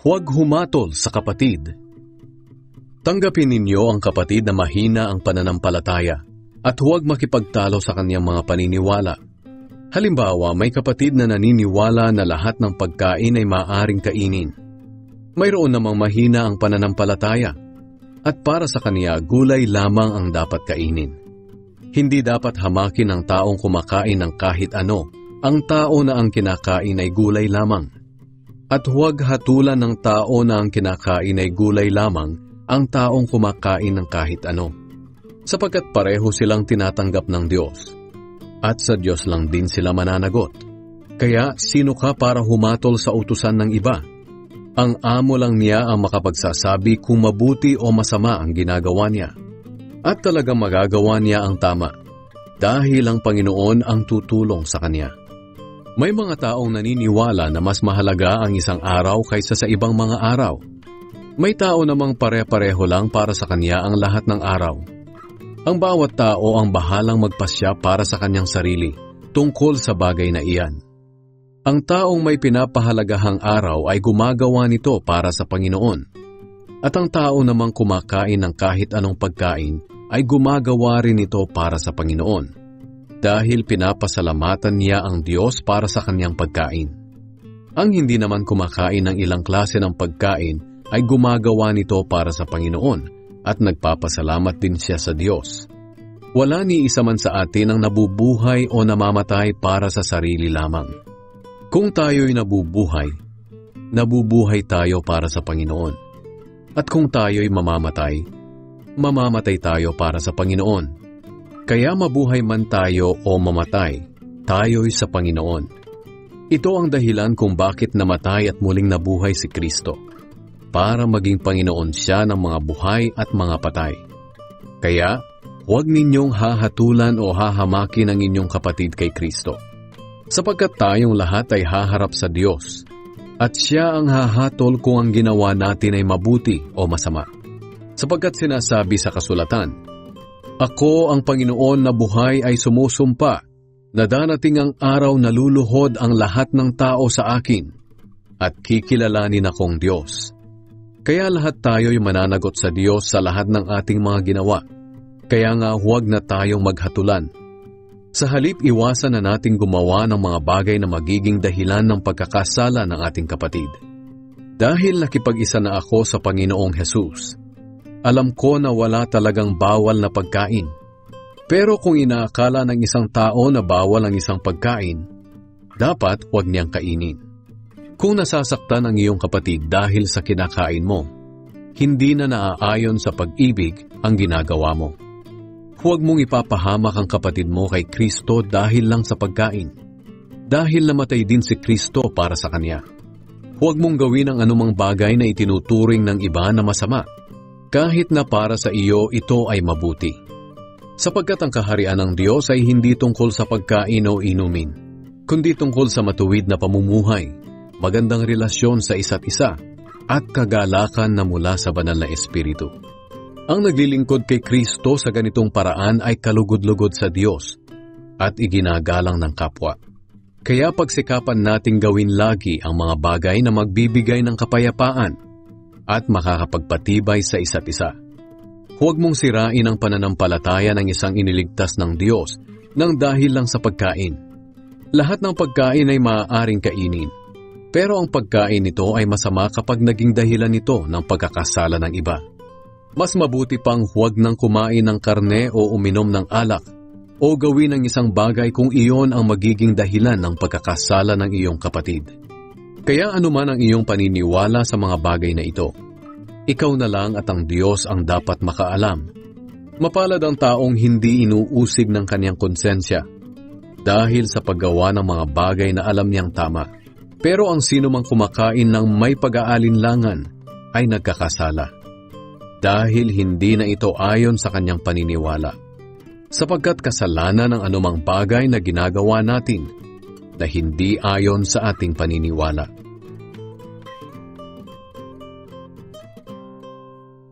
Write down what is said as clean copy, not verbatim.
Huwag humatol sa kapatid. Tanggapin ninyo ang kapatid na mahina ang pananampalataya at huwag makipagtalo sa kanyang mga paniniwala. Halimbawa, may kapatid na naniniwala na lahat ng pagkain ay maaaring kainin. Mayroon namang mahina ang pananampalataya at para sa kanya gulay lamang ang dapat kainin. Hindi dapat hamakin ng taong kumakain ng kahit ano ang tao na ang kinakain ay gulay lamang. At huwag hatulan ng tao na ang kinakain ay gulay lamang ang taong kumakain ng kahit ano. Sapagkat pareho silang tinatanggap ng Diyos. At sa Diyos lang din sila mananagot. Kaya sino ka para humatol sa utusan ng iba? Ang amo lang niya ang makapagsasabi kung mabuti o masama ang ginagawa niya. At talagang magagawa niya ang tama. Dahil ang Panginoon ang tutulong sa kanya. May mga taong naniniwala na mas mahalaga ang isang araw kaysa sa ibang mga araw. May tao namang pare-pareho lang para sa kanya ang lahat ng araw. Ang bawat tao ang bahalang magpasya para sa kanyang sarili tungkol sa bagay na iyan. Ang taong may pinapahalagahang araw ay gumagawa nito para sa Panginoon. At ang tao namang kumakain ng kahit anong pagkain ay gumagawa rin ito para sa Panginoon. Dahil pinapasalamatan niya ang Diyos para sa kanyang pagkain. Ang hindi naman kumakain ng ilang klase ng pagkain ay gumagawa nito para sa Panginoon at nagpapasalamat din siya sa Diyos. Wala ni isa man sa atin ang nabubuhay o namamatay para sa sarili lamang. Kung tayo'y nabubuhay, nabubuhay tayo para sa Panginoon. At kung tayo'y mamamatay, mamamatay tayo para sa Panginoon. Kaya mabuhay man tayo o mamatay, tayo'y sa Panginoon. Ito ang dahilan kung bakit namatay at muling nabuhay si Kristo. Para maging Panginoon siya ng mga buhay at mga patay. Kaya, huwag ninyong hahatulan o hahamakin ang inyong kapatid kay Kristo. Sapagkat tayong lahat ay haharap sa Diyos, at siya ang hahatol kung ang ginawa natin ay mabuti o masama. Sapagkat sinasabi sa kasulatan, Ako ang Panginoon na buhay ay sumusumpa, na darating ang araw na luluhod ang lahat ng tao sa akin, at kikilalanin akong Diyos. Kaya lahat tayo'y mananagot sa Diyos sa lahat ng ating mga ginawa. Kaya nga huwag na tayong maghatulan. Sa halip iwasan na nating gumawa ng mga bagay na magiging dahilan ng pagkakasala ng ating kapatid. Dahil nakipag-isa na ako sa Panginoong Hesus, alam ko na wala talagang bawal na pagkain. Pero kung inaakala ng isang tao na bawal ang isang pagkain, dapat huwag niyang kainin. Kung nasasaktan ang iyong kapatid dahil sa kinakain mo, hindi na naaayon sa pag-ibig ang ginagawa mo. Huwag mong ipapahamak ang kapatid mo kay Kristo dahil lang sa pagkain. Dahil namatay din si Kristo para sa kanya. Huwag mong gawin ang anumang bagay na itinuturing ng iba na masama, kahit na para sa iyo ito ay mabuti. Sapagkat ang kaharian ng Diyos ay hindi tungkol sa pagkain o inumin, kundi tungkol sa matuwid na pamumuhay, magandang relasyon sa isa't isa, at kagalakan na mula sa banal na Espiritu. Ang naglilingkod kay Kristo sa ganitong paraan ay kalugod-lugod sa Diyos at iginagalang ng kapwa. Kaya pagsikapan nating gawin lagi ang mga bagay na magbibigay ng kapayapaan at makakapagpatibay sa isa't isa. Huwag mong sirain ang pananampalataya ng isang iniligtas ng Diyos nang dahil lang sa pagkain. Lahat ng pagkain ay maaaring kainin. Pero ang pagkain nito ay masama kapag naging dahilan nito ng pagkakasala ng iba. Mas mabuti pang huwag nang kumain ng karne o uminom ng alak o gawin ang isang bagay kung iyon ang magiging dahilan ng pagkakasala ng iyong kapatid. Kaya anuman ang iyong paniniwala sa mga bagay na ito, ikaw na lang at ang Diyos ang dapat makaalam. Mapalad ang taong hindi inuusig ng kanyang konsensya dahil sa paggawa ng mga bagay na alam niyang tama. Pero ang sino mang kumakain ng may pag-aalinlangan ay nagkakasala. Dahil hindi na ito ayon sa kanyang paniniwala. Sapagkat kasalanan ng anumang bagay na ginagawa natin na hindi ayon sa ating paniniwala.